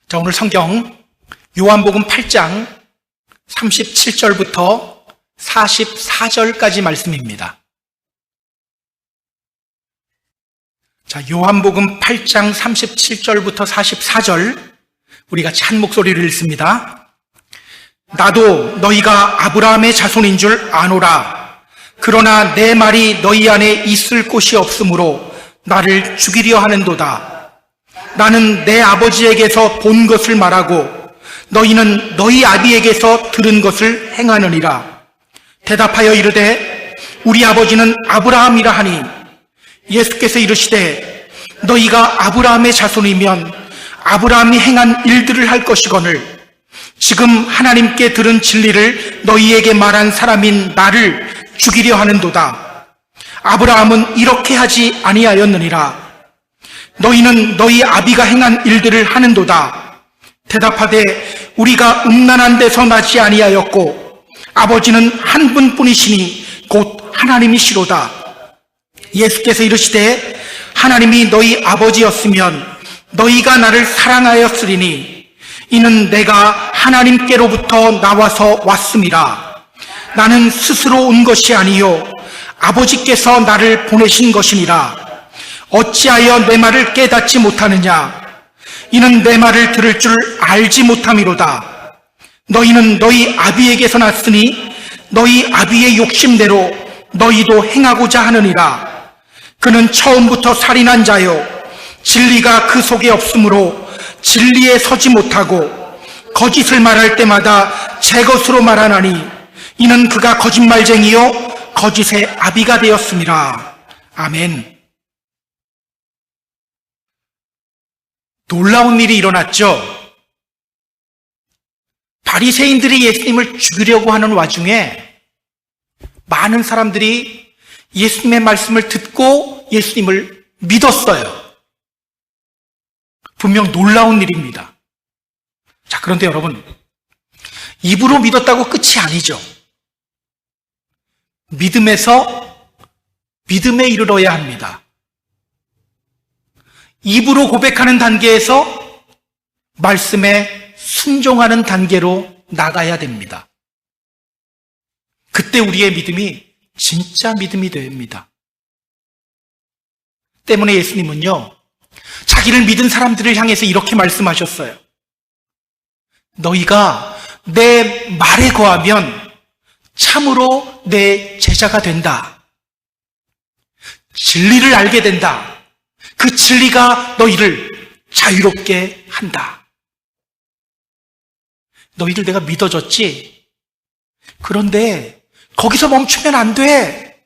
자, 오늘 성경 요한복음 8장 37절부터 44절까지 말씀입니다. 자, 요한복음 8장 37절부터 44절 우리 같이 한 목소리를 읽습니다. 나도 너희가 아브라함의 자손인 줄 아노라. 그러나 내 말이 너희 안에 있을 곳이 없으므로 나를 죽이려 하는도다. 나는 내 아버지에게서 본 것을 말하고 너희는 너희 아비에게서 들은 것을 행하느니라. 대답하여 이르되 우리 아버지는 아브라함이라 하니 예수께서 이르시되 너희가 아브라함의 자손이면 아브라함이 행한 일들을 할 것이거늘 지금 하나님께 들은 진리를 너희에게 말한 사람인 나를 죽이려 하는도다. 아브라함은 이렇게 하지 아니하였느니라. 너희는 너희 아비가 행한 일들을 하는도다. 대답하되 우리가 음란한 데서 나지 아니하였고 아버지는 한 분뿐이시니 곧 하나님이시로다. 예수께서 이르시되 하나님이 너희 아버지였으면 너희가 나를 사랑하였으리니 이는 내가 하나님께로부터 나와서 왔음이라. 나는 스스로 온 것이 아니요 아버지께서 나를 보내신 것이니라. 어찌하여 내 말을 깨닫지 못하느냐? 이는 내 말을 들을 줄 알지 못함이로다. 너희는 너희 아비에게서 났으니 너희 아비의 욕심대로 너희도 행하고자 하느니라. 그는 처음부터 살인한 자요 진리가 그 속에 없으므로 진리에 서지 못하고 거짓을 말할 때마다 제 것으로 말하나니 이는 그가 거짓말쟁이요 거짓의 아비가 되었습니다. 아멘. 놀라운 일이 일어났죠. 바리새인들이 예수님을 죽이려고 하는 와중에 많은 사람들이 예수님의 말씀을 듣고 예수님을 믿었어요. 분명 놀라운 일입니다. 자, 그런데 여러분, 입으로 믿었다고 끝이 아니죠. 믿음에서 믿음에 이르러야 합니다. 입으로 고백하는 단계에서 말씀에 순종하는 단계로 나가야 됩니다. 그때 우리의 믿음이 진짜 믿음이 됩니다. 때문에 예수님은요, 자기를 믿은 사람들을 향해서 이렇게 말씀하셨어요. 너희가 내 말에 거하면 참으로 내 제자가 된다. 진리를 알게 된다. 그 진리가 너희를 자유롭게 한다. 너희들 내가 믿어줬지? 그런데 거기서 멈추면 안 돼.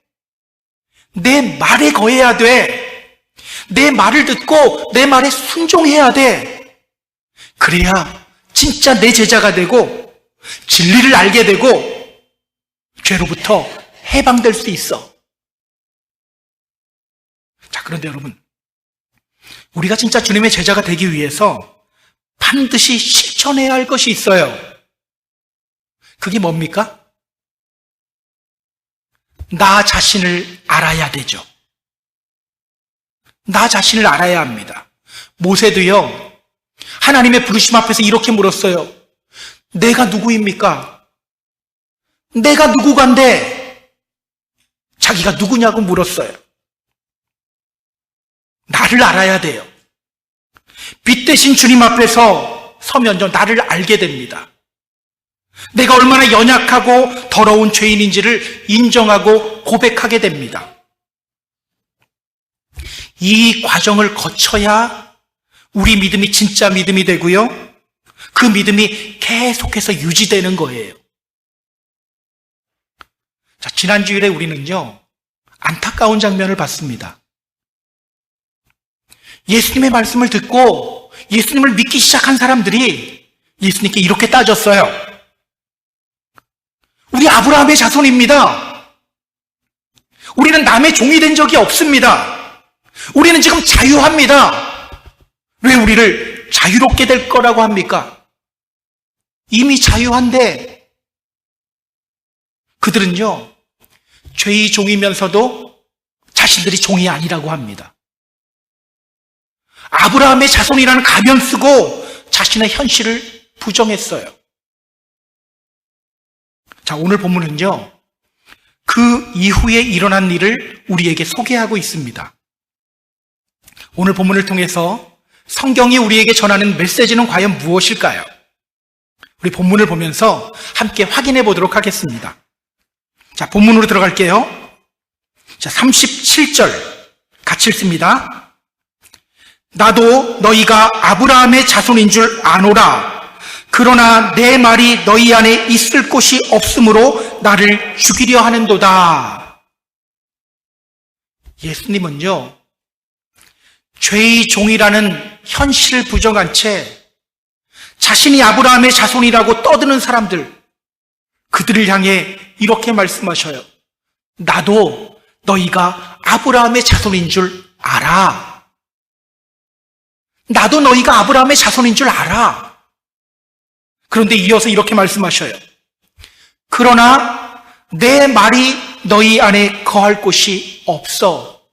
내 말에 거해야 돼. 내 말을 듣고 내 말에 순종해야 돼. 그래야 진짜 내 제자가 되고 진리를 알게 되고 죄로부터 해방될 수 있어. 자, 그런데 여러분, 우리가 진짜 주님의 제자가 되기 위해서 반드시 실천해야 할 것이 있어요. 그게 뭡니까? 나 자신을 알아야 되죠. 나 자신을 알아야 합니다. 모세도요, 하나님의 부르심 앞에서 이렇게 물었어요. 내가 누구입니까? 내가 누구간데? 자기가 누구냐고 물었어요. 나를 알아야 돼요. 빛 대신 주님 앞에서 서면 나를 알게 됩니다. 내가 얼마나 연약하고 더러운 죄인인지를 인정하고 고백하게 됩니다. 이 과정을 거쳐야 우리 믿음이 진짜 믿음이 되고요. 그 믿음이 계속해서 유지되는 거예요. 자, 지난 주일에 우리는요, 안타까운 장면을 봤습니다. 예수님의 말씀을 듣고 예수님을 믿기 시작한 사람들이 예수님께 이렇게 따졌어요. 우리 아브라함의 자손입니다. 우리는 남의 종이 된 적이 없습니다. 우리는 지금 자유합니다. 왜 우리를 자유롭게 될 거라고 합니까? 이미 자유한데 그들은요, 죄의 종이면서도 자신들이 종이 아니라고 합니다. 아브라함의 자손이라는 가면 쓰고 자신의 현실을 부정했어요. 자, 오늘 본문은요, 그 이후에 일어난 일을 우리에게 소개하고 있습니다. 오늘 본문을 통해서 성경이 우리에게 전하는 메시지는 과연 무엇일까요? 우리 본문을 보면서 함께 확인해 보도록 하겠습니다. 자, 본문으로 들어갈게요. 자, 37절 같이 읽습니다. 나도 너희가 아브라함의 자손인 줄 아노라. 그러나 내 말이 너희 안에 있을 곳이 없으므로 나를 죽이려 하는도다. 예수님은요, 죄의 종이라는 현실을 부정한 채 자신이 아브라함의 자손이라고 떠드는 사람들, 그들을 향해 이렇게 말씀하셔요. 나도 너희가 아브라함의 자손인 줄 알아. 나도 너희가 아브라함의 자손인 줄 알아. 그런데 이어서 이렇게 말씀하셔요. 그러나 내 말이 너희 안에 거할 곳이 없어.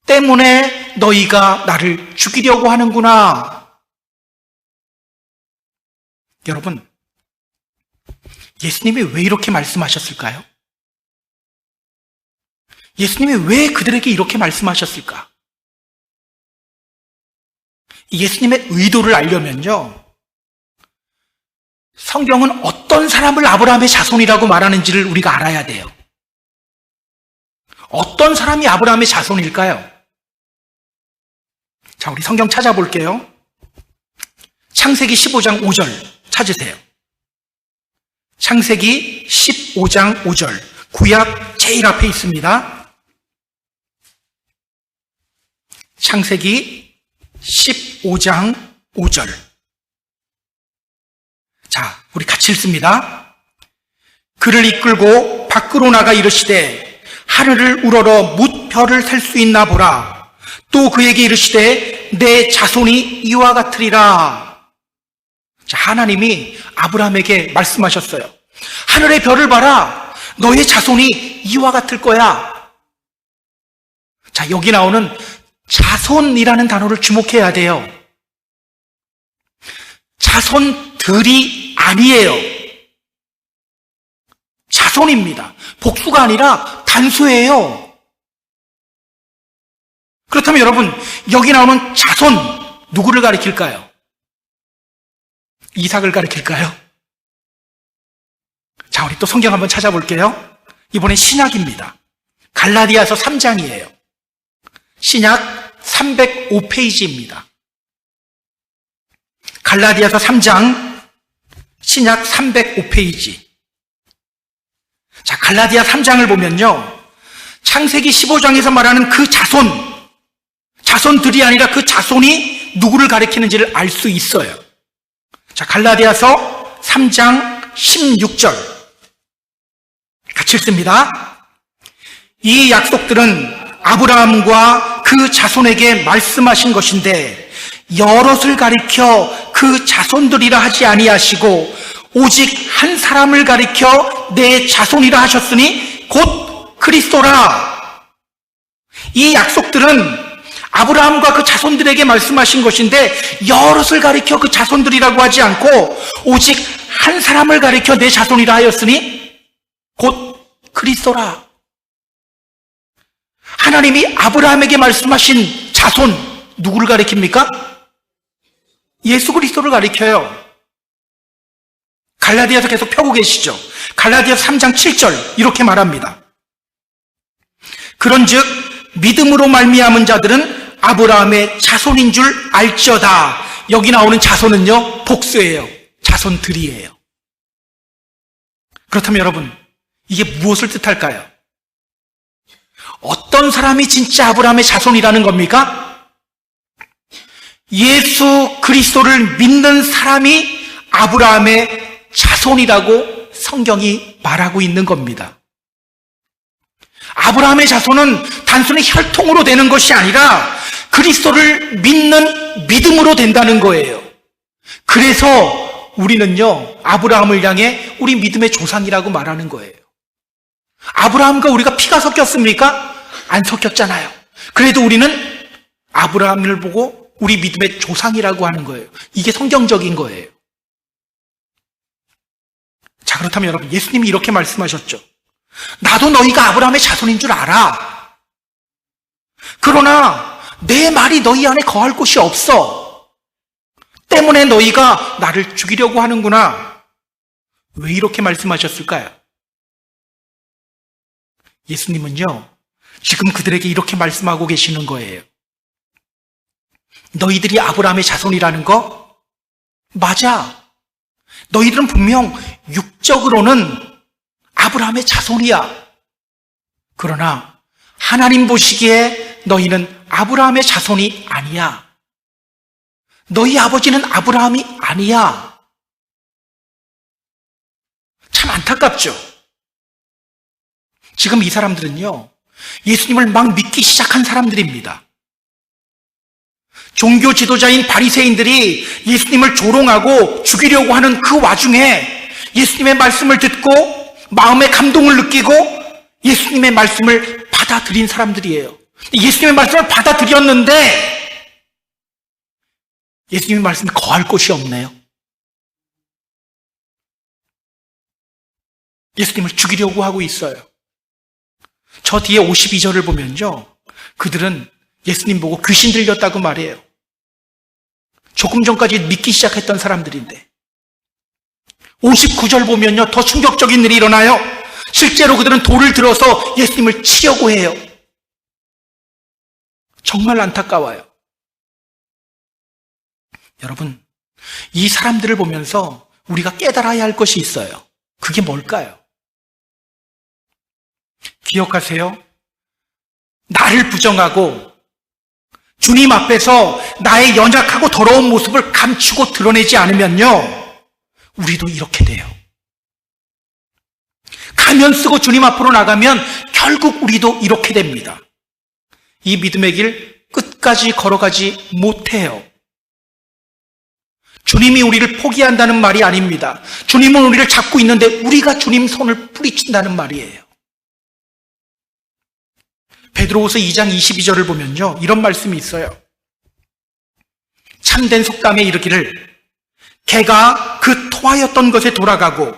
때문에 너희가 나를 죽이려고 하는구나. 여러분, 예수님이 왜 이렇게 말씀하셨을까요? 예수님이 왜 그들에게 이렇게 말씀하셨을까? 예수님의 의도를 알려면요, 성경은 어떤 사람을 아브라함의 자손이라고 말하는지를 우리가 알아야 돼요. 어떤 사람이 아브라함의 자손일까요? 자, 우리 성경 찾아볼게요. 창세기 15장 5절 찾으세요. 창세기 15장 5절, 구약 제일 앞에 있습니다. 창세기 15장 5절. 자, 우리 같이 읽습니다. 그를 이끌고 밖으로 나가 이르시되 하늘을 우러러 뭇 별을 셀 수 있나 보라. 또 그에게 이르시되 내 자손이 이와 같으리라. 자, 하나님이 아브라함에게 말씀하셨어요. 하늘의 별을 봐라. 너의 자손이 이와 같을 거야. 자, 여기 나오는 자손이라는 단어를 주목해야 돼요. 자손들이 아니에요. 자손입니다. 복수가 아니라 단수예요. 그렇다면 여러분, 여기 나오는 자손, 누구를 가리킬까요? 이삭을 가리킬까요? 자, 우리 또 성경 한번 찾아볼게요. 이번엔 신약입니다. 갈라디아서 3장이에요. 신약 305페이지입니다. 갈라디아서 3장, 신약 305페이지. 자, 갈라디아 3장을 보면요, 창세기 15장에서 말하는 그 자손들이 아니라 그 자손이 누구를 가리키는지를 알 수 있어요. 자, 갈라디아서 3장 16절 같이 읽습니다. 이 약속들은 아브라함과 그 자손에게 말씀하신 것인데 여럿을 가리켜 그 자손들이라 하지 아니하시고 오직 한 사람을 가리켜 내 자손이라 하셨으니 곧 그리스도라. 이 약속들은 아브라함과 그 자손들에게 말씀하신 것인데 여럿을 가리켜 그 자손들이라고 하지 않고 오직 한 사람을 가리켜 내 자손이라 하였으니 곧 그리스도라. 하나님이 아브라함에게 말씀하신 자손, 누구를 가리킵니까? 예수 그리스도를 가리켜요. 갈라디아서 계속 펴고 계시죠. 갈라디아서 3장 7절 이렇게 말합니다. 그런즉 믿음으로 말미암은 자들은 아브라함의 자손인 줄 알지어다. 여기 나오는 자손은요, 복수예요. 자손들이에요. 그렇다면 여러분, 이게 무엇을 뜻할까요? 어떤 사람이 진짜 아브라함의 자손이라는 겁니까? 예수 그리스도를 믿는 사람이 아브라함의 자손이라고 성경이 말하고 있는 겁니다. 아브라함의 자손은 단순히 혈통으로 되는 것이 아니라 그리스도를 믿는 믿음으로 된다는 거예요. 그래서 우리는요, 아브라함을 향해 우리 믿음의 조상이라고 말하는 거예요. 아브라함과 우리가 피가 섞였습니까? 안 섞였잖아요. 그래도 우리는 아브라함을 보고 우리 믿음의 조상이라고 하는 거예요. 이게 성경적인 거예요. 자, 그렇다면 여러분, 예수님이 이렇게 말씀하셨죠. 나도 너희가 아브라함의 자손인 줄 알아. 그러나 내 말이 너희 안에 거할 곳이 없어. 때문에 너희가 나를 죽이려고 하는구나. 왜 이렇게 말씀하셨을까요? 예수님은요, 지금 그들에게 이렇게 말씀하고 계시는 거예요. 너희들이 아브라함의 자손이라는 거? 맞아. 너희들은 분명 육적으로는 아브라함의 자손이야. 그러나 하나님 보시기에 너희는 아브라함의 자손이 아니야. 너희 아버지는 아브라함이 아니야. 참 안타깝죠? 지금 이 사람들은요, 예수님을 막 믿기 시작한 사람들입니다. 종교 지도자인 바리새인들이 예수님을 조롱하고 죽이려고 하는 그 와중에 예수님의 말씀을 듣고 마음의 감동을 느끼고 예수님의 말씀을 받아들인 사람들이에요. 예수님의 말씀을 받아들였는데 예수님의 말씀에 거할 곳이 없네요. 예수님을 죽이려고 하고 있어요. 저 뒤에 52절을 보면요, 그들은 예수님 보고 귀신 들렸다고 말해요. 조금 전까지 믿기 시작했던 사람들인데 59절 보면요, 더 충격적인 일이 일어나요. 실제로 그들은 돌을 들어서 예수님을 치려고 해요. 정말 안타까워요. 여러분, 이 사람들을 보면서 우리가 깨달아야 할 것이 있어요. 그게 뭘까요? 기억하세요? 나를 부정하고 주님 앞에서 나의 연약하고 더러운 모습을 감추고 드러내지 않으면요, 우리도 이렇게 돼요. 가면 쓰고 주님 앞으로 나가면 결국 우리도 이렇게 됩니다. 이 믿음의 길 끝까지 걸어가지 못해요. 주님이 우리를 포기한다는 말이 아닙니다. 주님은 우리를 잡고 있는데 우리가 주님 손을 뿌리친다는 말이에요. 베드로후서 2장 22절을 보면요, 이런 말씀이 있어요. 참된 속담에 이르기를 개가 그 토하였던 것에 돌아가고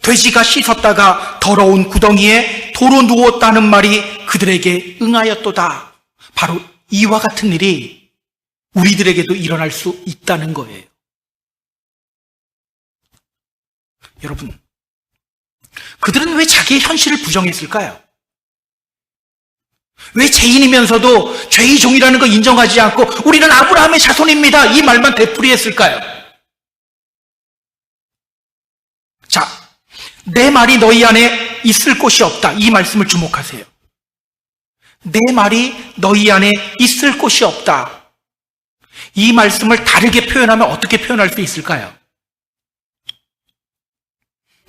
돼지가 씻었다가 더러운 구덩이에 도로 누웠다는 말이 그들에게 응하였도다. 바로 이와 같은 일이 우리들에게도 일어날 수 있다는 거예요. 여러분, 그들은 왜 자기의 현실을 부정했을까요? 왜 죄인이면서도 죄의 종이라는 거 인정하지 않고 우리는 아브라함의 자손입니다, 이 말만 되풀이했을까요? 자, 내 말이 너희 안에 있을 곳이 없다, 이 말씀을 주목하세요. 내 말이 너희 안에 있을 곳이 없다. 이 말씀을 다르게 표현하면 어떻게 표현할 수 있을까요?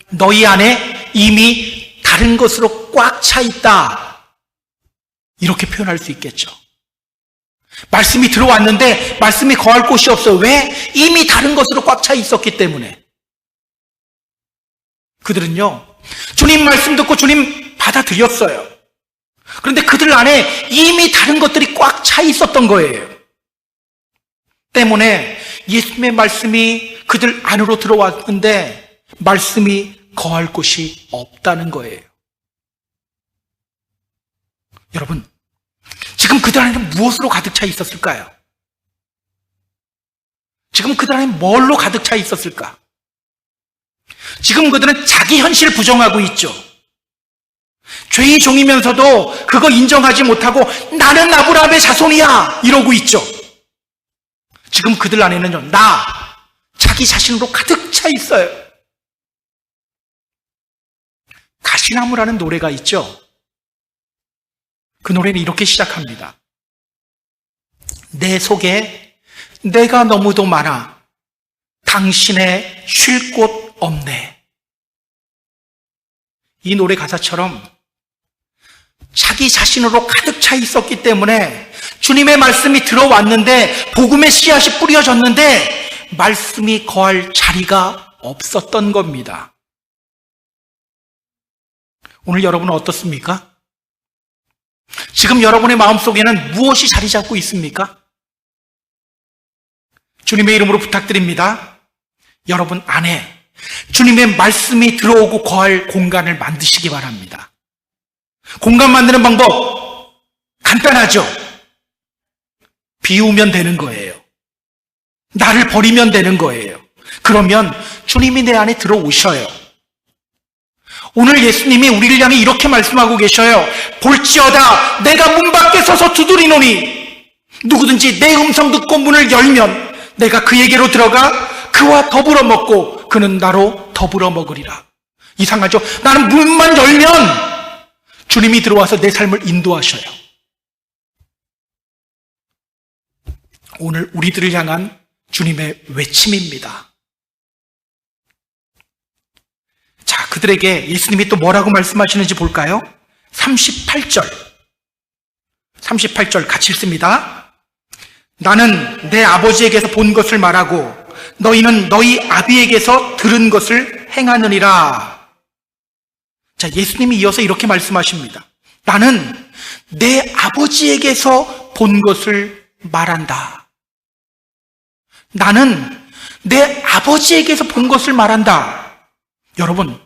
너희 안에 이미 다른 것으로 꽉 차 있다, 이렇게 표현할 수 있겠죠. 말씀이 들어왔는데 말씀이 거할 곳이 없어요. 왜? 이미 다른 것으로 꽉 차 있었기 때문에. 그들은요, 주님 말씀 듣고 주님 받아들였어요. 그런데 그들 안에 이미 다른 것들이 꽉 차 있었던 거예요. 때문에 예수님의 말씀이 그들 안으로 들어왔는데 말씀이 거할 곳이 없다는 거예요. 여러분, 지금 그들 안에는 무엇으로 가득 차 있었을까요? 지금 그들 안에 뭘로 가득 차 있었을까? 지금 그들은 자기 현실을 부정하고 있죠. 죄의 종이면서도 그거 인정하지 못하고 나는 아브라함의 자손이야 이러고 있죠. 지금 그들 안에는요, 자기 자신으로 가득 차 있어요. 가시나무라는 노래가 있죠. 그 노래는 이렇게 시작합니다. 내 속에 내가 너무도 많아 당신의 쉴 곳 없네. 이 노래 가사처럼 자기 자신으로 가득 차 있었기 때문에 주님의 말씀이 들어왔는데 복음의 씨앗이 뿌려졌는데 말씀이 거할 자리가 없었던 겁니다. 오늘 여러분은 어떻습니까? 지금 여러분의 마음속에는 무엇이 자리 잡고 있습니까? 주님의 이름으로 부탁드립니다. 여러분 안에 주님의 말씀이 들어오고 거할 공간을 만드시기 바랍니다. 공간 만드는 방법 간단하죠. 비우면 되는 거예요. 나를 버리면 되는 거예요. 그러면 주님이 내 안에 들어오셔요. 오늘 예수님이 우리를 향해 이렇게 말씀하고 계셔요. 볼지어다 내가 문 밖에 서서 두드리노니 누구든지 내 음성 듣고 문을 열면 내가 그에게로 들어가 그와 더불어 먹고 그는 나로 더불어 먹으리라. 이상하죠? 나는 문만 열면 주님이 들어와서 내 삶을 인도하셔요. 오늘 우리들을 향한 주님의 외침입니다. 자, 그들에게 예수님이 또 뭐라고 말씀하시는지 볼까요? 38절 같이 읽습니다. 나는 내 아버지에게서 본 것을 말하고 너희는 너희 아비에게서 들은 것을 행하느니라. 자, 예수님이 이어서 이렇게 말씀하십니다. 나는 내 아버지에게서 본 것을 말한다. 나는 내 아버지에게서 본 것을 말한다. 여러분,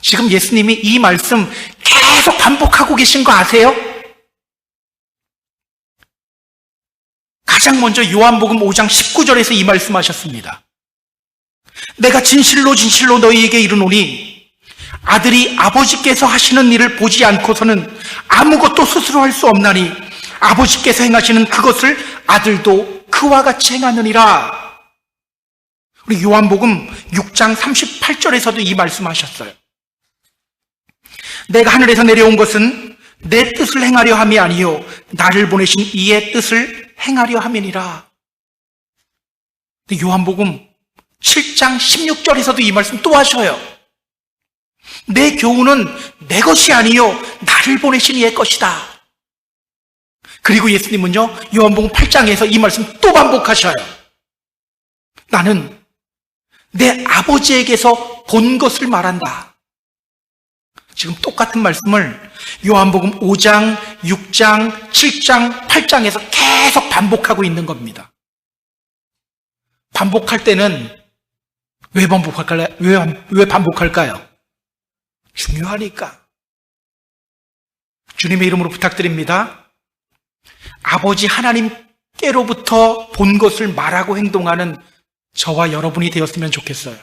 지금 예수님이 이 말씀 계속 반복하고 계신 거 아세요? 가장 먼저 요한복음 5장 19절에서 이 말씀하셨습니다. 내가 진실로 진실로 너희에게 이르노니 아들이 아버지께서 하시는 일을 보지 않고서는 아무것도 스스로 할 수 없나니 아버지께서 행하시는 그것을 아들도 그와 같이 행하느니라. 우리 요한복음 6장 38절에서도 이 말씀하셨어요. 내가 하늘에서 내려온 것은 내 뜻을 행하려 함이 아니요 나를 보내신 이의 뜻을 행하려 함이니라. 요한복음 7장 16절에서도 이 말씀 또 하셔요. 내 교훈은 내 것이 아니요 나를 보내신 이의 것이다. 그리고 예수님은요 요한복음 8장에서 이 말씀 또 반복하셔요. 나는 내 아버지에게서 본 것을 말한다. 지금 똑같은 말씀을 요한복음 5장, 6장, 7장, 8장에서 계속 반복하고 있는 겁니다. 반복할 때는 왜 반복할까요? 왜 반복할까요? 중요하니까. 주님의 이름으로 부탁드립니다. 아버지 하나님께로부터 본 것을 말하고 행동하는 저와 여러분이 되었으면 좋겠어요.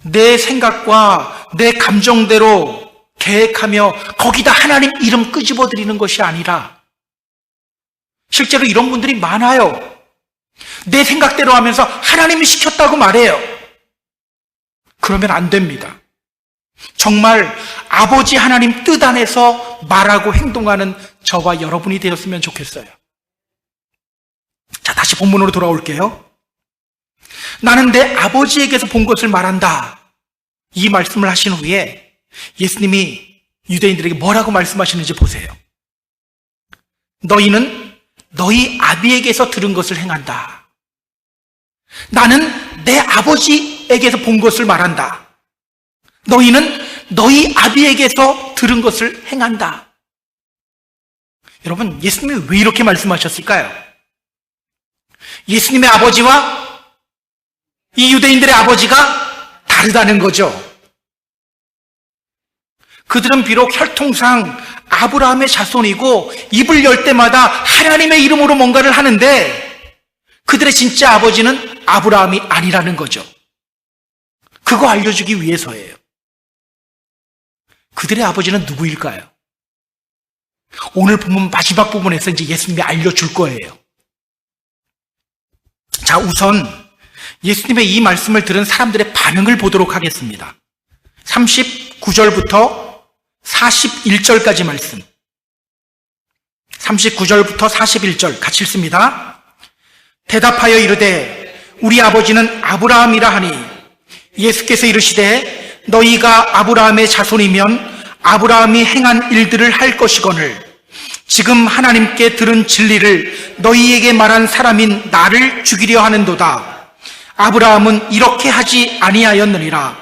내 생각과 내 감정대로 계획하며 거기다 하나님 이름 끄집어 드리는 것이 아니라 실제로 이런 분들이 많아요. 내 생각대로 하면서 하나님이 시켰다고 말해요. 그러면 안 됩니다. 정말 아버지 하나님 뜻 안에서 말하고 행동하는 저와 여러분이 되었으면 좋겠어요. 자, 다시 본문으로 돌아올게요. 나는 내 아버지에게서 본 것을 말한다. 이 말씀을 하신 후에 예수님이 유대인들에게 뭐라고 말씀하시는지 보세요. 너희는 너희 아비에게서 들은 것을 행한다. 나는 내 아버지에게서 본 것을 말한다. 너희는 너희 아비에게서 들은 것을 행한다. 여러분, 예수님이 왜 이렇게 말씀하셨을까요? 예수님의 아버지와 이 유대인들의 아버지가 다르다는 거죠. 그들은 비록 혈통상 아브라함의 자손이고 입을 열 때마다 하나님의 이름으로 뭔가를 하는데 그들의 진짜 아버지는 아브라함이 아니라는 거죠. 그거 알려주기 위해서예요. 그들의 아버지는 누구일까요? 오늘 본문 마지막 부분에서 이제 예수님이 알려줄 거예요. 자, 우선 예수님의 이 말씀을 들은 사람들의 반응을 보도록 하겠습니다. 39절부터 41절까지 말씀. 39절부터 41절 같이 읽습니다. 대답하여 이르되 우리 아버지는 아브라함이라 하니 예수께서 이르시되 너희가 아브라함의 자손이면 아브라함이 행한 일들을 할 것이거늘 지금 하나님께 들은 진리를 너희에게 말한 사람인 나를 죽이려 하는도다. 아브라함은 이렇게 하지 아니하였느니라.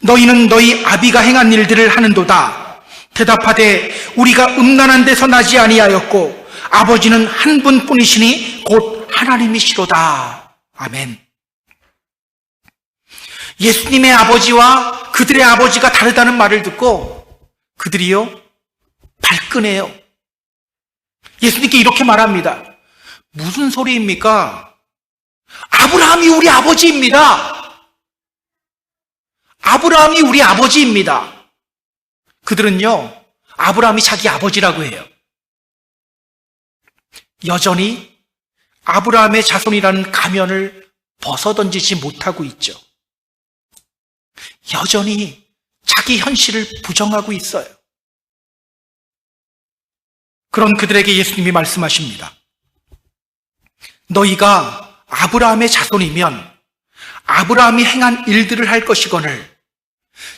너희는 너희 아비가 행한 일들을 하는도다. 대답하되 우리가 음란한 데서 나지 아니하였고 아버지는 한 분뿐이시니 곧 하나님이시로다. 아멘. 예수님의 아버지와 그들의 아버지가 다르다는 말을 듣고 그들이요 발끈해요. 예수님께 이렇게 말합니다. 무슨 소리입니까? 아브라함이 우리 아버지입니다. 아브라함이 우리 아버지입니다. 그들은요 아브라함이 자기 아버지라고 해요. 여전히 아브라함의 자손이라는 가면을 벗어던지지 못하고 있죠. 여전히 자기 현실을 부정하고 있어요. 그런 그들에게 예수님이 말씀하십니다. 너희가 아브라함의 자손이면 아브라함이 행한 일들을 할 것이거늘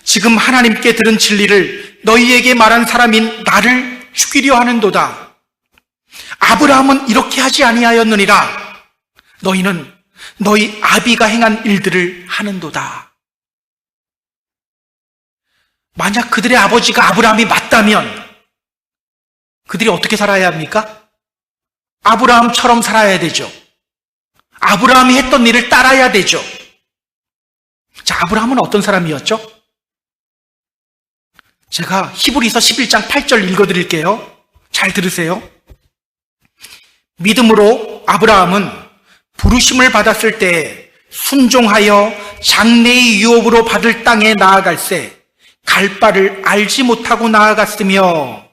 지금 하나님께 들은 진리를 너희에게 말한 사람인 나를 죽이려 하는도다. 아브라함은 이렇게 하지 아니하였느니라. 너희는 너희 아비가 행한 일들을 하는도다. 만약 그들의 아버지가 아브라함이 맞다면 그들이 어떻게 살아야 합니까? 아브라함처럼 살아야 되죠. 아브라함이 했던 일을 따라야 되죠. 자, 아브라함은 어떤 사람이었죠? 제가 히브리서 11장 8절 읽어드릴게요. 잘 들으세요. 믿음으로 아브라함은 부르심을 받았을 때 순종하여 장래의 유업으로 받을 땅에 나아갈새 갈 바를 알지 못하고 나아갔으며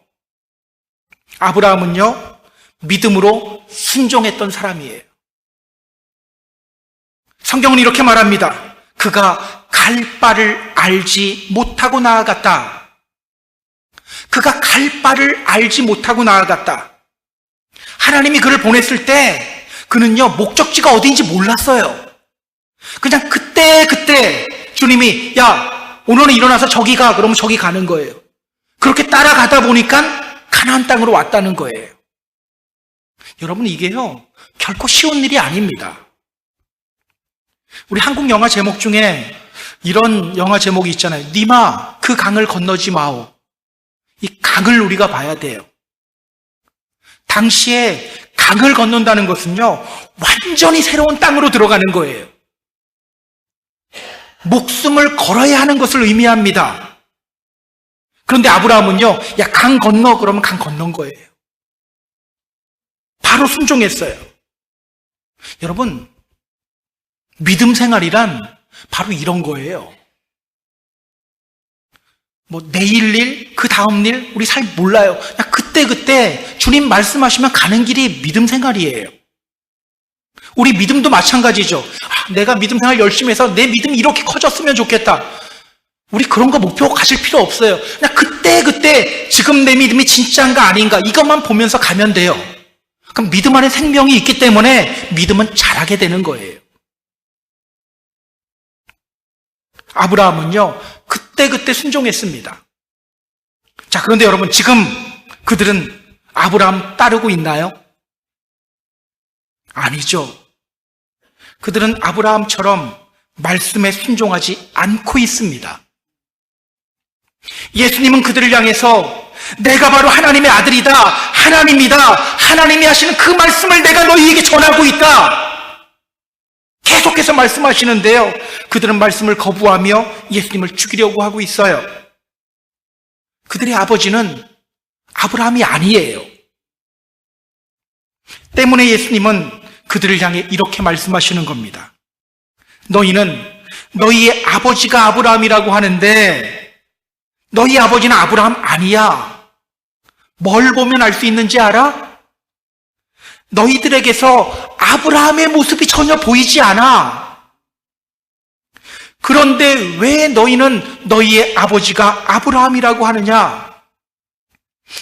아브라함은요 믿음으로 순종했던 사람이에요. 성경은 이렇게 말합니다. 그가 갈 바를 알지 못하고 나아갔다. 그가 갈 바를 알지 못하고 나아갔다. 하나님이 그를 보냈을 때 그는요 목적지가 어디인지 몰랐어요. 그냥 그때 주님이 야 오늘은 일어나서 저기 가 그러면 저기 가는 거예요. 그렇게 따라가다 보니까 가나안 땅으로 왔다는 거예요. 여러분 이게요 결코 쉬운 일이 아닙니다. 우리 한국 영화 제목 중에 이런 영화 제목이 있잖아요. 니마 그 강을 건너지 마오. 이 강을 우리가 봐야 돼요. 당시에 강을 건넌다는 것은요 완전히 새로운 땅으로 들어가는 거예요. 목숨을 걸어야 하는 것을 의미합니다. 그런데 아브라함은요 야 강 건너 그러면 강 건넌 거예요. 바로 순종했어요. 여러분 믿음 생활이란 바로 이런 거예요. 뭐 내일 일, 그 다음 일 우리 잘 몰라요. 그냥 그때 주님 말씀하시면 가는 길이 믿음 생활이에요. 우리 믿음도 마찬가지죠. 내가 믿음 생활 열심히 해서 내 믿음이 이렇게 커졌으면 좋겠다. 우리 그런 거 목표 가질 필요 없어요. 그냥 그때 지금 내 믿음이 진짜인가 아닌가 이것만 보면서 가면 돼요. 그럼 믿음 안에 생명이 있기 때문에 믿음은 자라게 되는 거예요. 아브라함은요 그때 순종했습니다. 자, 그런데 여러분 지금 그들은 아브라함 따르고 있나요? 아니죠. 그들은 아브라함처럼 말씀에 순종하지 않고 있습니다. 예수님은 그들을 향해서 내가 바로 하나님의 아들이다, 하나님이다, 하나님이 하시는 그 말씀을 내가 너희에게 전하고 있다 계속해서 말씀하시는데요 그들은 말씀을 거부하며 예수님을 죽이려고 하고 있어요. 그들의 아버지는 아브라함이 아니에요. 때문에 예수님은 그들을 향해 이렇게 말씀하시는 겁니다. 너희는 너희의 아버지가 아브라함이라고 하는데 너희 아버지는 아브라함 아니야. 뭘 보면 알 수 있는지 알아? 너희들에게서 아브라함의 모습이 전혀 보이지 않아. 그런데 왜 너희는 너희의 아버지가 아브라함이라고 하느냐?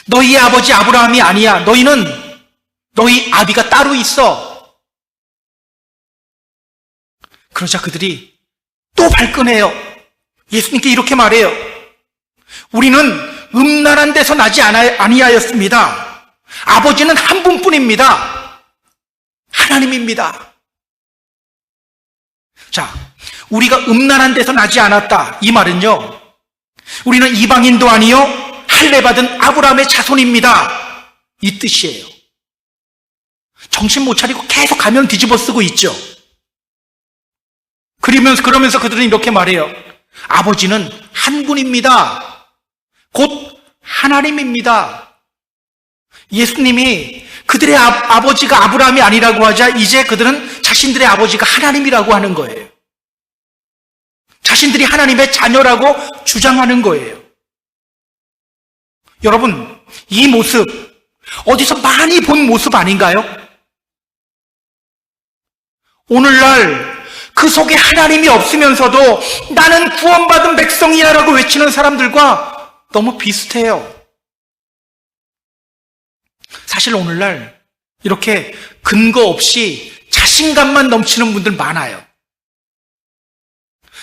너희의 아버지 아브라함이 아니야. 너희는 너희 아비가 따로 있어. 그러자 그들이 또 발끈해요. 예수님께 이렇게 말해요. 우리는 음란한 데서 나지 아니하였습니다. 아버지는 한 분뿐입니다. 하나님입니다. 자, 우리가 음란한 데서 나지 않았다. 이 말은요, 우리는 이방인도 아니요 할례받은 아브라함의 자손입니다. 이 뜻이에요. 정신 못 차리고 계속 가면 뒤집어 쓰고 있죠. 그러면서 그들은 이렇게 말해요. 아버지는 한 분입니다. 곧 하나님입니다. 예수님이 그들의 아버지가 아브라함이 아니라고 하자 이제 그들은 자신들의 아버지가 하나님이라고 하는 거예요. 자신들이 하나님의 자녀라고 주장하는 거예요. 여러분, 이 모습 어디서 많이 본 모습 아닌가요? 오늘날 그 속에 하나님이 없으면서도 나는 구원받은 백성이야 라고 외치는 사람들과 너무 비슷해요. 사실 오늘날 이렇게 근거 없이 자신감만 넘치는 분들 많아요.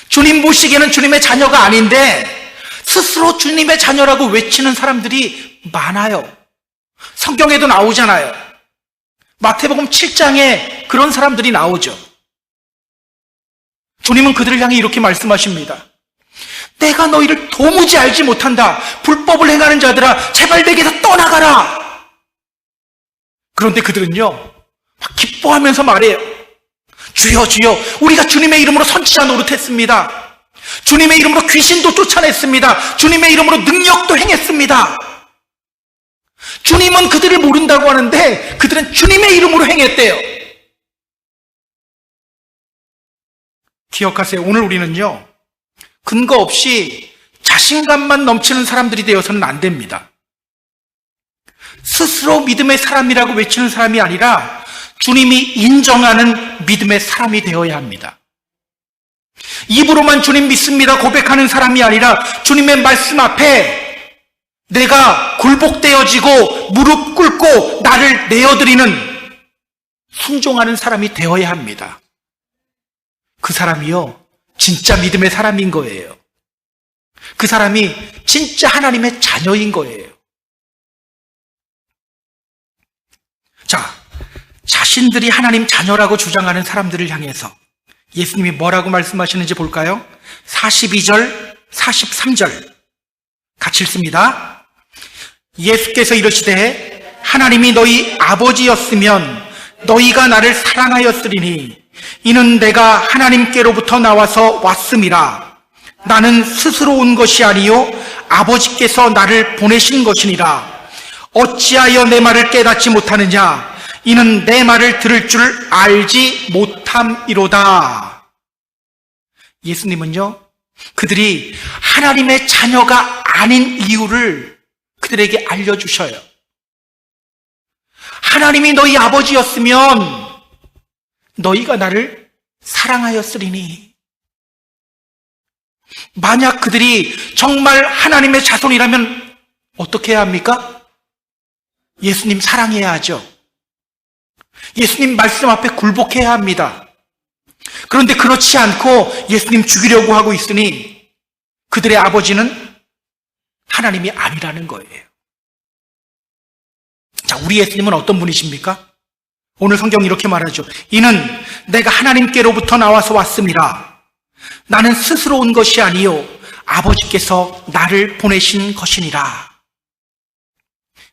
주님 보시기에는 주님의 자녀가 아닌데 스스로 주님의 자녀라고 외치는 사람들이 많아요. 성경에도 나오잖아요. 마태복음 7장에 그런 사람들이 나오죠. 주님은 그들을 향해 이렇게 말씀하십니다. 내가 너희를 도무지 알지 못한다. 불법을 행하는 자들아, 제발 내게서 떠나가라. 그런데 그들은요, 막 기뻐하면서 말해요. 주여, 주여, 우리가 주님의 이름으로 선지자 노릇했습니다. 주님의 이름으로 귀신도 쫓아냈습니다. 주님의 이름으로 능력도 행했습니다. 주님은 그들을 모른다고 하는데 그들은 주님의 이름으로 행했대요. 기억하세요. 오늘 우리는요, 근거 없이 자신감만 넘치는 사람들이 되어서는 안 됩니다. 스스로 믿음의 사람이라고 외치는 사람이 아니라 주님이 인정하는 믿음의 사람이 되어야 합니다. 입으로만 주님 믿습니다 고백하는 사람이 아니라 주님의 말씀 앞에 내가 굴복되어지고 무릎 꿇고 나를 내어드리는 순종하는 사람이 되어야 합니다. 그 사람이요, 진짜 믿음의 사람인 거예요. 그 사람이 진짜 하나님의 자녀인 거예요. 자, 자신들이 하나님 자녀라고 주장하는 사람들을 향해서 예수님이 뭐라고 말씀하시는지 볼까요? 42절, 43절 같이 읽습니다. 예수께서 이르시되 하나님이 너희 아버지였으면 너희가 나를 사랑하였으리니 이는 내가 하나님께로부터 나와서 왔음이라. 나는 스스로 온 것이 아니요 아버지께서 나를 보내신 것이니라. 어찌하여 내 말을 깨닫지 못하느냐? 이는 내 말을 들을 줄 알지 못함이로다. 예수님은요, 그들이 하나님의 자녀가 아닌 이유를 그들에게 알려주셔요. 하나님이 너희 아버지였으면 너희가 나를 사랑하였으리니. 만약 그들이 정말 하나님의 자손이라면 어떻게 해야 합니까? 예수님 사랑해야 하죠. 예수님 말씀 앞에 굴복해야 합니다. 그런데 그렇지 않고 예수님 죽이려고 하고 있으니 그들의 아버지는 하나님이 아니라는 거예요. 자, 우리 예수님은 어떤 분이십니까? 오늘 성경이 이렇게 말하죠. 이는 내가 하나님께로부터 나와서 왔음이라. 나는 스스로 온 것이 아니요 아버지께서 나를 보내신 것이니라.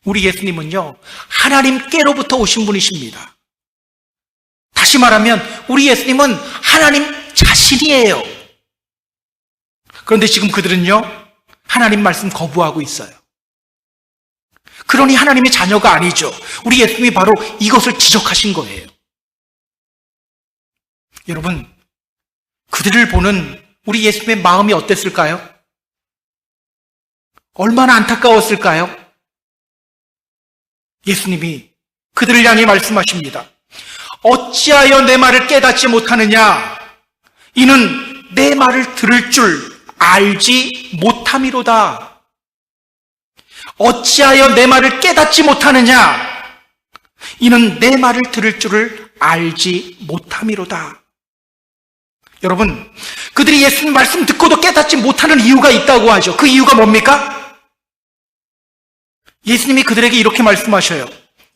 우리 예수님은요, 하나님께로부터 오신 분이십니다. 다시 말하면 우리 예수님은 하나님 자신이에요. 그런데 지금 그들은요, 하나님 말씀 거부하고 있어요. 그러니 하나님의 자녀가 아니죠. 우리 예수님이 바로 이것을 지적하신 거예요. 여러분, 그들을 보는 우리 예수님의 마음이 어땠을까요? 얼마나 안타까웠을까요? 예수님이 그들을 향해 말씀하십니다. 어찌하여 내 말을 깨닫지 못하느냐? 이는 내 말을 들을 줄 알지 못함이로다. 어찌하여 내 말을 깨닫지 못하느냐? 이는 내 말을 들을 줄을 알지 못함이로다. 여러분, 그들이 예수님 말씀 듣고도 깨닫지 못하는 이유가 있다고 하죠. 그 이유가 뭡니까? 예수님이 그들에게 이렇게 말씀하셔요.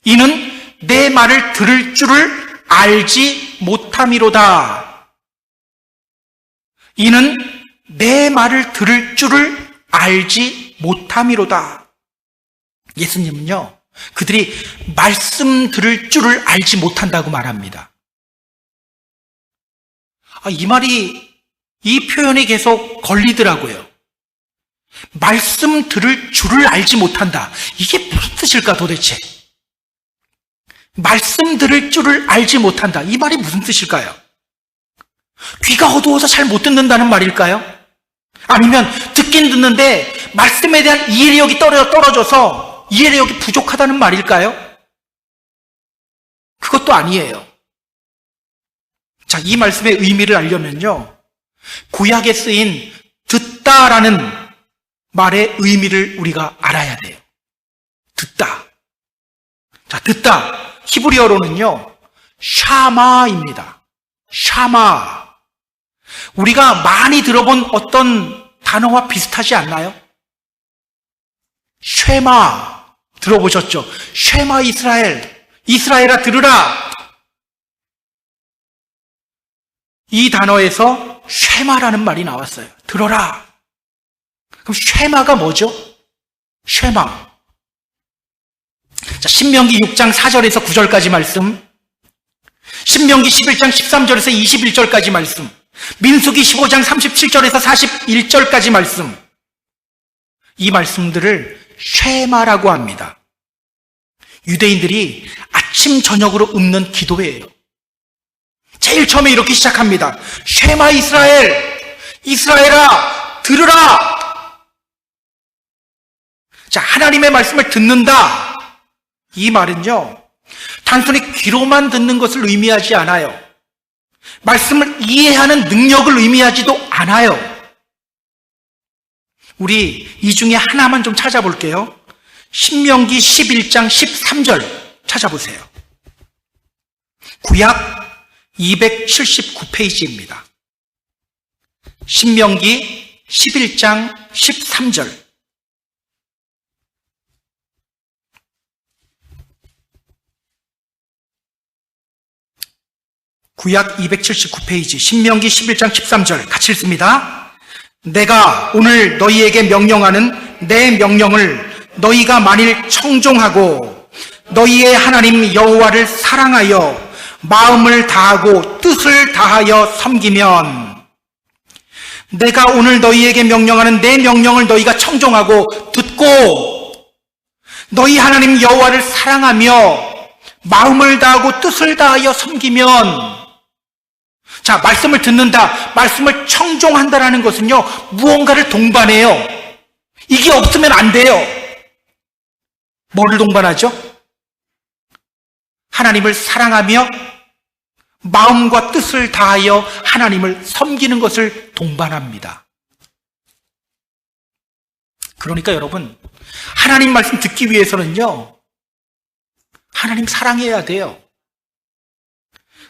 이는 내 말을 들을 줄을 알지 못함이로다. 이는 내 말을 들을 줄을 알지 못함이로다. 예수님은요, 그들이 말씀 들을 줄을 알지 못한다고 말합니다. 이 표현이 계속 걸리더라고요. 말씀 들을 줄을 알지 못한다. 이게 무슨 뜻일까 도대체? 말씀 들을 줄을 알지 못한다. 이 말이 무슨 뜻일까요? 귀가 어두워서 잘 못 듣는다는 말일까요? 아니면 듣긴 듣는데 말씀에 대한 이해력이 떨어져서 이해력이 부족하다는 말일까요? 그것도 아니에요. 자, 이 말씀의 의미를 알려면요, 구약에 쓰인 듣다라는 말의 의미를 우리가 알아야 돼요. 듣다. 자, 듣다. 히브리어로는요, 샤마입니다. 샤마. 우리가 많이 들어본 어떤 단어와 비슷하지 않나요? 쉐마. 들어보셨죠? 쉐마 이스라엘. 이스라엘아 들으라. 이 단어에서 쉐마라는 말이 나왔어요. 들어라. 그럼 쉐마가 뭐죠? 쉐마. 자, 신명기 6장 4절에서 9절까지 말씀, 신명기 11장 13절에서 21절까지 말씀, 민수기 15장 37절에서 41절까지 말씀, 이 말씀들을 쉐마라고 합니다. 유대인들이 아침 저녁으로 읊는 기도예요. 제일 처음에 이렇게 시작합니다. 쉐마 이스라엘, 이스라엘아 들으라. 자, 하나님의 말씀을 듣는다. 이 말은요, 단순히 귀로만 듣는 것을 의미하지 않아요. 말씀을 이해하는 능력을 의미하지도 않아요. 우리 이 중에 하나만 좀 찾아볼게요. 신명기 11장 13절 찾아보세요. 구약 279페이지입니다. 신명기 11장 13절. 구약 279페이지 신명기 11장 13절 같이 읽습니다. 내가 오늘 너희에게 명령하는 내 명령을 너희가 만일 청종하고 너희의 하나님 여호와를 사랑하여 마음을 다하고 뜻을 다하여 섬기면, 내가 오늘 너희에게 명령하는 내 명령을 너희가 청종하고 듣고 너희 하나님 여호와를 사랑하며 마음을 다하고 뜻을 다하여 섬기면, 자, 말씀을 듣는다, 말씀을 청종한다라는 것은요, 무언가를 동반해요. 이게 없으면 안 돼요. 뭐를 동반하죠? 하나님을 사랑하며 마음과 뜻을 다하여 하나님을 섬기는 것을 동반합니다. 그러니까 여러분, 하나님 말씀 듣기 위해서는요, 하나님 사랑해야 돼요.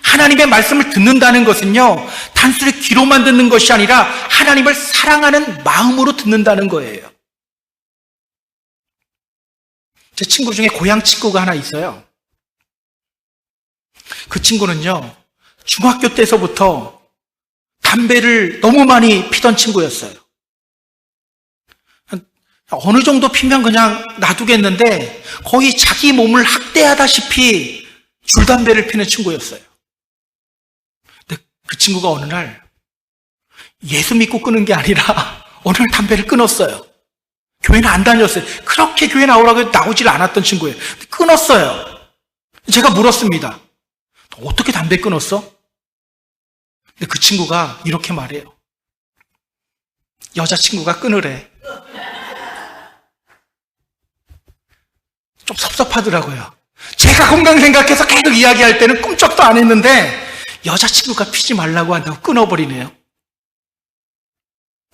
하나님의 말씀을 듣는다는 것은요, 단순히 귀로만 듣는 것이 아니라 하나님을 사랑하는 마음으로 듣는다는 거예요. 제 친구 중에 고향 친구가 하나 있어요. 그 친구는요, 중학교 때서부터 담배를 너무 많이 피던 친구였어요. 어느 정도 피면 그냥 놔두겠는데 거의 자기 몸을 학대하다시피 줄담배를 피는 친구였어요. 근데 그 친구가 어느 날 예수 믿고 끊은 게 아니라 어느 날 담배를 끊었어요. 교회는 안 다녔어요. 그렇게 교회 나오라고 해도 나오질 않았던 친구예요. 끊었어요. 제가 물었습니다. 어떻게 담배 끊었어? 근데 그 친구가 이렇게 말해요. 여자친구가 끊으래. 좀 섭섭하더라고요. 제가 건강 생각해서 계속 이야기할 때는 꿈쩍도 안 했는데 여자친구가 피지 말라고 한다고 끊어버리네요.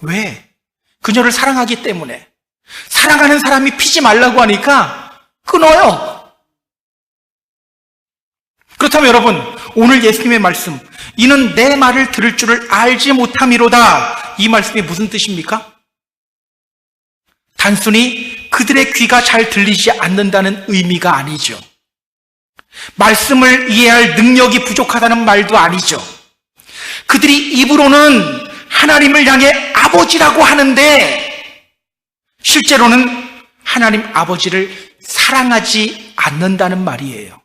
왜? 그녀를 사랑하기 때문에. 사랑하는 사람이 피지 말라고 하니까 끊어요. 그렇다면 여러분, 오늘 예수님의 말씀, 이는 내 말을 들을 줄을 알지 못함이로다, 이 말씀이 무슨 뜻입니까? 단순히 그들의 귀가 잘 들리지 않는다는 의미가 아니죠. 말씀을 이해할 능력이 부족하다는 말도 아니죠. 그들이 입으로는 하나님을 향해 아버지라고 하는데 실제로는 하나님 아버지를 사랑하지 않는다는 말이에요.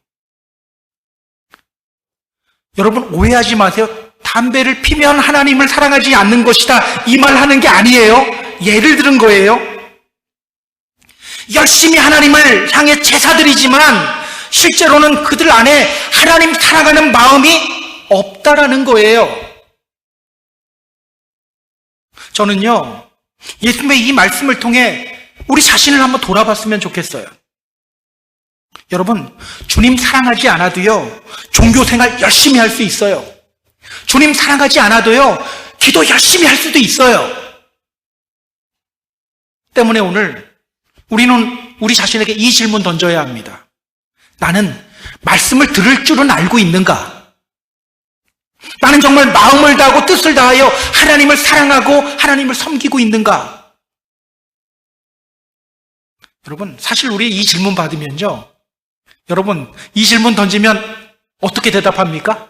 여러분 오해하지 마세요. 담배를 피면 하나님을 사랑하지 않는 것이다 이 말 하는 게 아니에요. 예를 들은 거예요. 열심히 하나님을 향해 제사드리지만 실제로는 그들 안에 하나님 사랑하는 마음이 없다라는 거예요. 저는요, 예수님의 이 말씀을 통해 우리 자신을 한번 돌아봤으면 좋겠어요. 여러분, 주님 사랑하지 않아도요, 종교생활 열심히 할 수 있어요. 주님 사랑하지 않아도요, 기도 열심히 할 수도 있어요. 때문에 오늘 우리는 우리 자신에게 이 질문 던져야 합니다. 나는 말씀을 들을 줄은 알고 있는가? 나는 정말 마음을 다하고 뜻을 다하여 하나님을 사랑하고 하나님을 섬기고 있는가? 여러분, 사실 우리 이 질문 받으면요, 여러분, 이 질문 던지면 어떻게 대답합니까?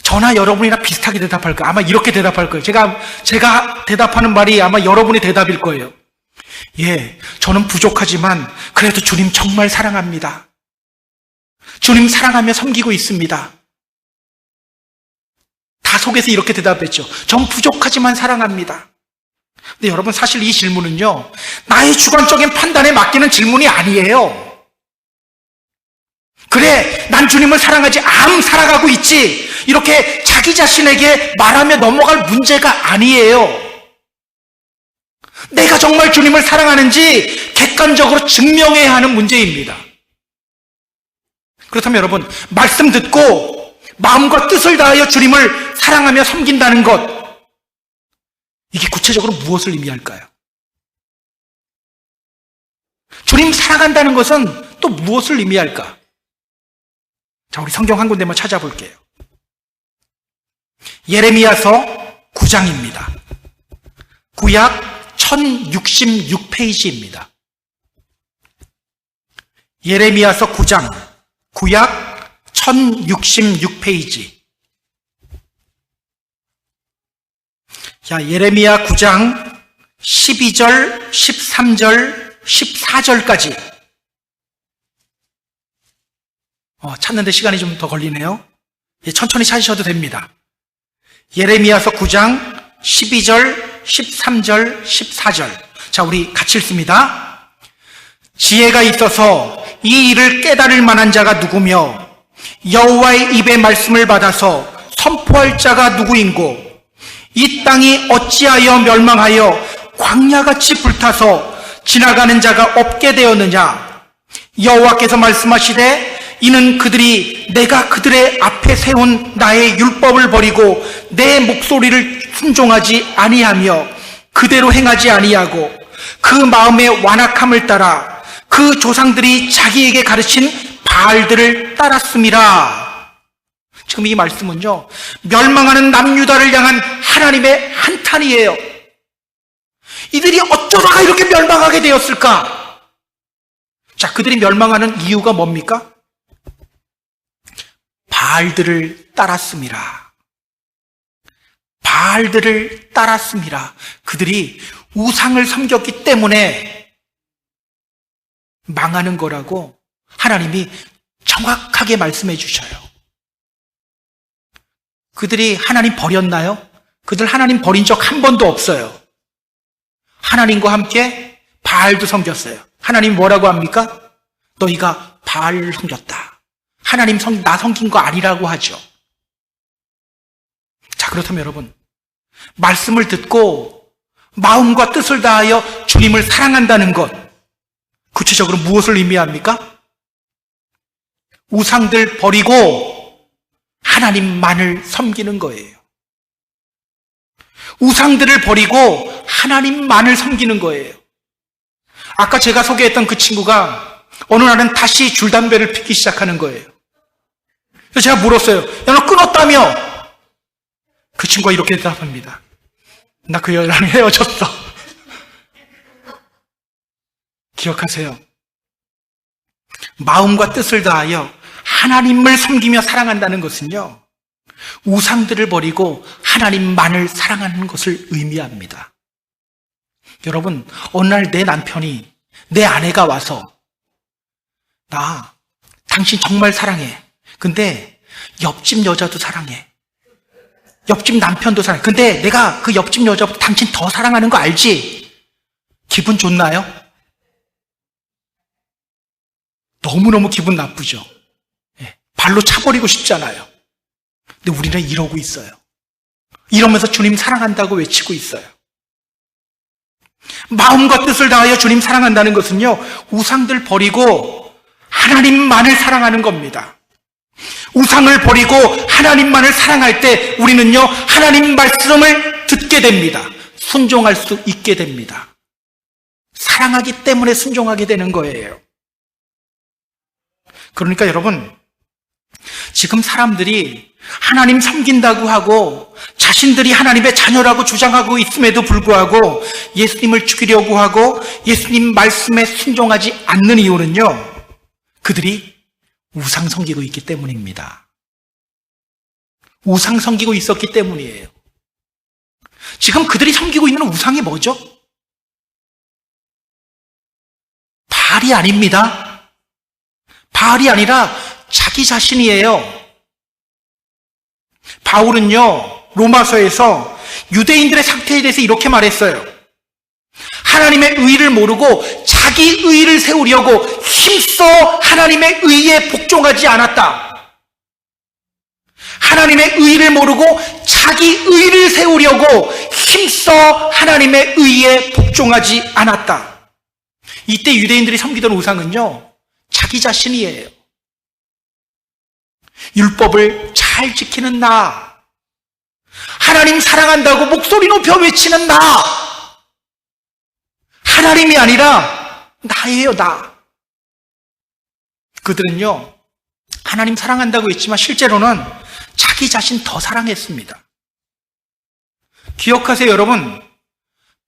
저나 여러분이나 비슷하게 대답할 거예요. 아마 이렇게 대답할 거예요. 제가 대답하는 말이 아마 여러분의 대답일 거예요. 예, 저는 부족하지만 그래도 주님 정말 사랑합니다. 주님 사랑하며 섬기고 있습니다. 다 속에서 이렇게 대답했죠. 전 부족하지만 사랑합니다. 근데 여러분, 사실 이 질문은요, 나의 주관적인 판단에 맡기는 질문이 아니에요. 그래, 난 주님을 사랑하지, 살아가고 있지, 이렇게 자기 자신에게 말하며 넘어갈 문제가 아니에요. 내가 정말 주님을 사랑하는지 객관적으로 증명해야 하는 문제입니다. 그렇다면 여러분, 말씀 듣고 마음과 뜻을 다하여 주님을 사랑하며 섬긴다는 것, 이게 구체적으로 무엇을 의미할까요? 주님 사랑한다는 것은 또 무엇을 의미할까? 자, 우리 성경 한 군데만 찾아볼게요. 예레미야서 9장입니다. 구약 1066페이지입니다. 예레미야서 9장, 구약 1066페이지. 자, 예레미야 9장 12절, 13절, 14절까지. 찾는데 시간이 좀 더 걸리네요. 예, 천천히 찾으셔도 됩니다. 예레미야서 9장 12절, 13절, 14절. 자, 우리 같이 읽습니다. 지혜가 있어서 이 일을 깨달을 만한 자가 누구며 여호와의 입의 말씀을 받아서 선포할 자가 누구인고 이 땅이 어찌하여 멸망하여 광야같이 불타서 지나가는 자가 없게 되었느냐. 여호와께서 말씀하시되 이는 그들이 내가 그들의 앞에 세운 나의 율법을 버리고 내 목소리를 순종하지 아니하며 그대로 행하지 아니하고 그 마음의 완악함을 따라 그 조상들이 자기에게 가르친 바알들을 따랐음이라. 지금 이 말씀은요, 멸망하는 남유다를 향한 하나님의 한탄이에요. 이들이 어쩌다가 이렇게 멸망하게 되었을까? 자, 그들이 멸망하는 이유가 뭡니까? 바알들을 따랐음이라. 바알들을 따랐음이라. 그들이 우상을 섬겼기 때문에 망하는 거라고 하나님이 정확하게 말씀해 주셔요. 그들이 하나님 버렸나요? 그들 하나님 버린 적 한 번도 없어요. 하나님과 함께 바알도 섬겼어요. 하나님 뭐라고 합니까? 너희가 바알을 섬겼다. 하나님 나 섬긴 거 아니라고 하죠. 자, 그렇다면 여러분, 말씀을 듣고 마음과 뜻을 다하여 주님을 사랑한다는 것, 구체적으로 무엇을 의미합니까? 우상들 버리고 하나님만을 섬기는 거예요. 우상들을 버리고 하나님만을 섬기는 거예요. 아까 제가 소개했던 그 친구가 어느 날은 다시 줄담배를 피기 시작하는 거예요. 그래서 제가 물었어요. 야, 너 끊었다며? 그 친구가 이렇게 대답합니다. 나 그 여자랑 헤어졌어. 기억하세요. 마음과 뜻을 다하여 하나님을 섬기며 사랑한다는 것은요, 우상들을 버리고 하나님만을 사랑하는 것을 의미합니다. 여러분, 어느 날 내 남편이 내 아내가 와서 나 당신 정말 사랑해. 근데 옆집 여자도 사랑해. 옆집 남편도 사랑해. 근데 내가 그 옆집 여자보다 당신 더 사랑하는 거 알지? 기분 좋나요? 너무너무 기분 나쁘죠. 발로 차버리고 싶잖아요. 근데 우리는 이러고 있어요. 이러면서 주님 사랑한다고 외치고 있어요. 마음과 뜻을 다하여 주님 사랑한다는 것은요, 우상들 버리고 하나님만을 사랑하는 겁니다. 우상을 버리고 하나님만을 사랑할 때 우리는요, 하나님 말씀을 듣게 됩니다. 순종할 수 있게 됩니다. 사랑하기 때문에 순종하게 되는 거예요. 그러니까 여러분, 지금 사람들이 하나님 섬긴다고 하고 자신들이 하나님의 자녀라고 주장하고 있음에도 불구하고 예수님을 죽이려고 하고 예수님 말씀에 순종하지 않는 이유는요, 그들이 우상 섬기고 있기 때문입니다. 우상 섬기고 있었기 때문이에요. 지금 그들이 섬기고 있는 우상이 뭐죠? 바알이 아닙니다. 바알이 아니라 자기 자신이에요. 바울은요, 로마서에서 유대인들의 상태에 대해서 이렇게 말했어요. 하나님의 의를 모르고 자기 의를 세우려고 힘써 하나님의 의에 복종하지 않았다. 하나님의 의를 모르고 자기 의를 세우려고 힘써 하나님의 의에 복종하지 않았다. 이때 유대인들이 섬기던 우상은요, 자기 자신이에요. 율법을 잘 지키는 나, 하나님 사랑한다고 목소리 높여 외치는 나, 하나님이 아니라 나예요, 나. 그들은요, 하나님 사랑한다고 했지만 실제로는 자기 자신 더 사랑했습니다. 기억하세요, 여러분.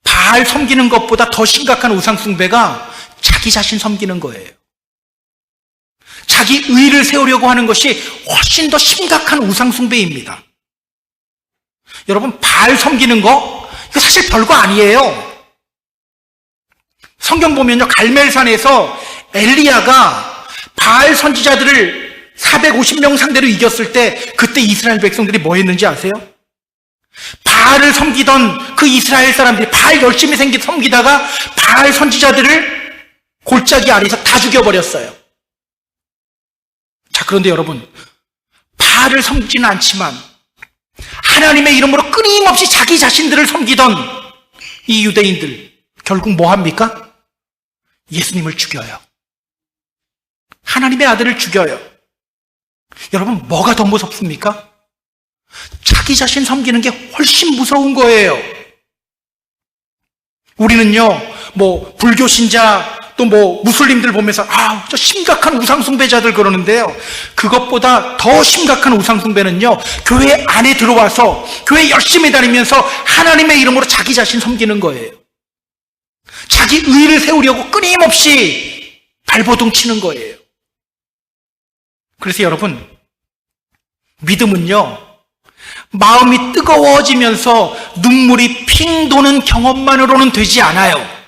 바알 섬기는 것보다 더 심각한 우상 숭배가 자기 자신 섬기는 거예요. 자기 의를 세우려고 하는 것이 훨씬 더 심각한 우상 숭배입니다. 여러분, 바알 섬기는 거 이거 사실 별거 아니에요. 성경 보면요, 갈멜산에서 엘리야가 바알 선지자들을 450명 상대로 이겼을 때 그때 이스라엘 백성들이 뭐 했는지 아세요? 바알을 섬기던 그 이스라엘 사람들이 바알 열심히 섬기다가 바알 선지자들을 골짜기 아래에서 다 죽여버렸어요. 자, 그런데 여러분, 바알을 섬기지는 않지만 하나님의 이름으로 끊임없이 자기 자신들을 섬기던 이 유대인들 결국 뭐 합니까? 예수님을 죽여요. 하나님의 아들을 죽여요. 여러분, 뭐가 더 무섭습니까? 자기 자신 섬기는 게 훨씬 무서운 거예요. 우리는요, 뭐 불교 신자 또 뭐 무슬림들 보면서 저 심각한 우상 숭배자들 그러는데요, 그것보다 더 심각한 우상 숭배는요, 교회 안에 들어와서 교회 열심히 다니면서 하나님의 이름으로 자기 자신 섬기는 거예요. 자기 의를 세우려고 끊임없이 발버둥 치는 거예요. 그래서 여러분, 믿음은요, 마음이 뜨거워지면서 눈물이 핑 도는 경험만으로는 되지 않아요.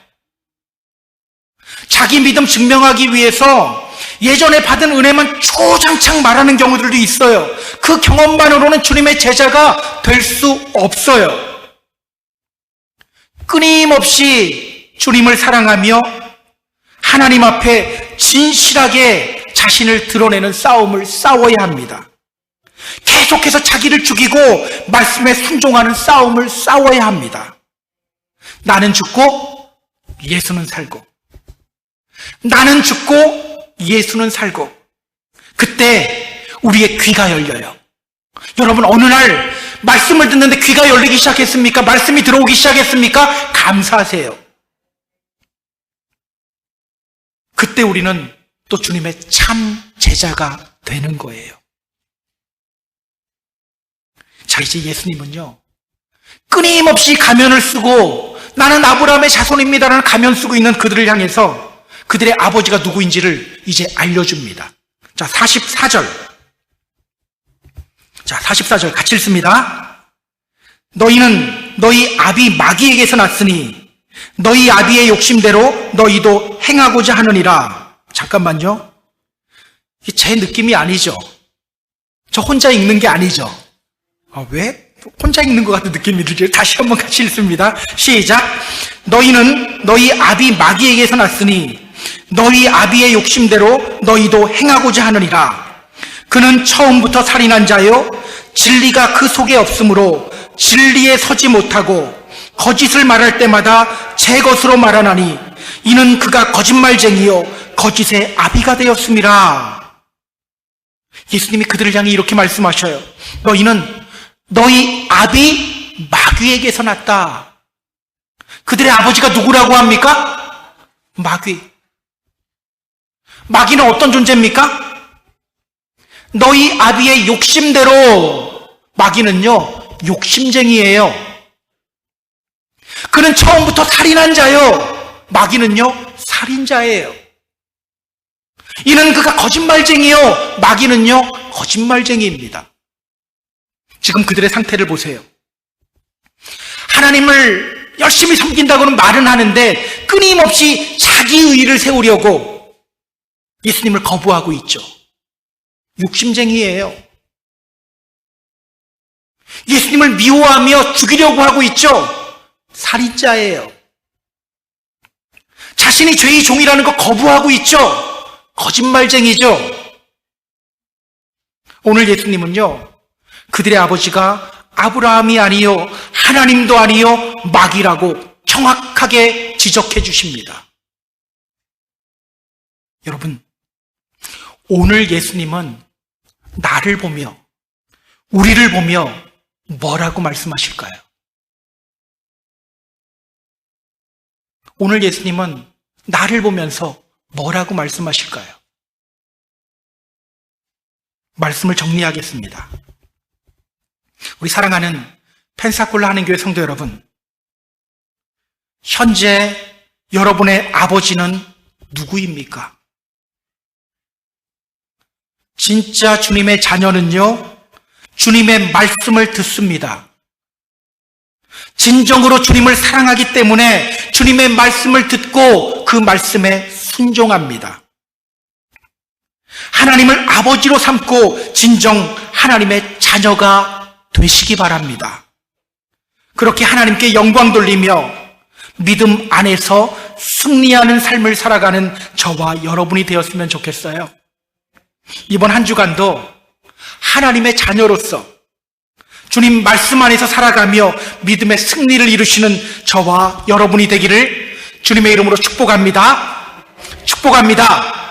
자기 믿음 증명하기 위해서 예전에 받은 은혜만 초장창 말하는 경우들도 있어요. 그 경험만으로는 주님의 제자가 될 수 없어요. 끊임없이 주님을 사랑하며 하나님 앞에 진실하게 자신을 드러내는 싸움을 싸워야 합니다. 계속해서 자기를 죽이고 말씀에 순종하는 싸움을 싸워야 합니다. 나는 죽고 예수는 살고, 나는 죽고 예수는 살고, 그때 우리의 귀가 열려요. 여러분, 어느 날 말씀을 듣는데 귀가 열리기 시작했습니까? 말씀이 들어오기 시작했습니까? 감사하세요. 그때 우리는 또 주님의 참 제자가 되는 거예요. 자, 이제 예수님은요, 끊임없이 가면을 쓰고 나는 아브라함의 자손입니다라는 가면 쓰고 있는 그들을 향해서 그들의 아버지가 누구인지를 이제 알려줍니다. 자, 44절. 자, 44절 같이 읽습니다. 너희는 너희 아비 마귀에게서 났으니 너희 아비의 욕심대로 너희도 행하고자 하느니라. 잠깐만요. 이게 제 느낌이 아니죠. 저 혼자 읽는 게 아니죠. 왜? 혼자 읽는 것 같은 느낌이 들죠. 다시 한번 같이 읽습니다. 시작. 너희는 너희 아비 마귀에게서 났으니 너희 아비의 욕심대로 너희도 행하고자 하느니라. 그는 처음부터 살인한 자요 진리가 그 속에 없으므로 진리에 서지 못하고 거짓을 말할 때마다 제 것으로 말하나니 이는 그가 거짓말쟁이요 거짓의 아비가 되었음이라. 예수님이 그들을 향해 이렇게 말씀하셔요. 너희는 너희 아비 마귀에게서 났다. 그들의 아버지가 누구라고 합니까? 마귀. 마귀는 어떤 존재입니까? 너희 아비의 욕심대로. 마귀는요, 욕심쟁이에요. 그는 처음부터 살인한 자요. 마귀는요, 살인자예요. 이는 그가 거짓말쟁이요. 마귀는요, 거짓말쟁이입니다. 지금 그들의 상태를 보세요. 하나님을 열심히 섬긴다고는 말은 하는데 끊임없이 자기 의의를 세우려고 예수님을 거부하고 있죠. 욕심쟁이에요. 예수님을 미워하며 죽이려고 하고 있죠. 살인자예요. 자신이 죄의 종이라는 거 거부하고 있죠. 거짓말쟁이죠. 오늘 예수님은요, 그들의 아버지가 아브라함이 아니요 하나님도 아니요 마귀라고 정확하게 지적해 주십니다. 여러분, 오늘 예수님은 나를 보며 우리를 보며 뭐라고 말씀하실까요? 오늘 예수님은 나를 보면서 뭐라고 말씀하실까요? 말씀을 정리하겠습니다. 우리 사랑하는 펜사콜라 한인교회 성도 여러분, 현재 여러분의 아버지는 누구입니까? 진짜 주님의 자녀는요, 주님의 말씀을 듣습니다. 진정으로 주님을 사랑하기 때문에 주님의 말씀을 듣고 그 말씀에 순종합니다. 하나님을 아버지로 삼고 진정 하나님의 자녀가 되시기 바랍니다. 그렇게 하나님께 영광 돌리며 믿음 안에서 승리하는 삶을 살아가는 저와 여러분이 되었으면 좋겠어요. 이번 한 주간도 하나님의 자녀로서 주님 말씀 안에서 살아가며 믿음의 승리를 이루시는 저와 여러분이 되기를 주님의 이름으로 축복합니다. 축복합니다.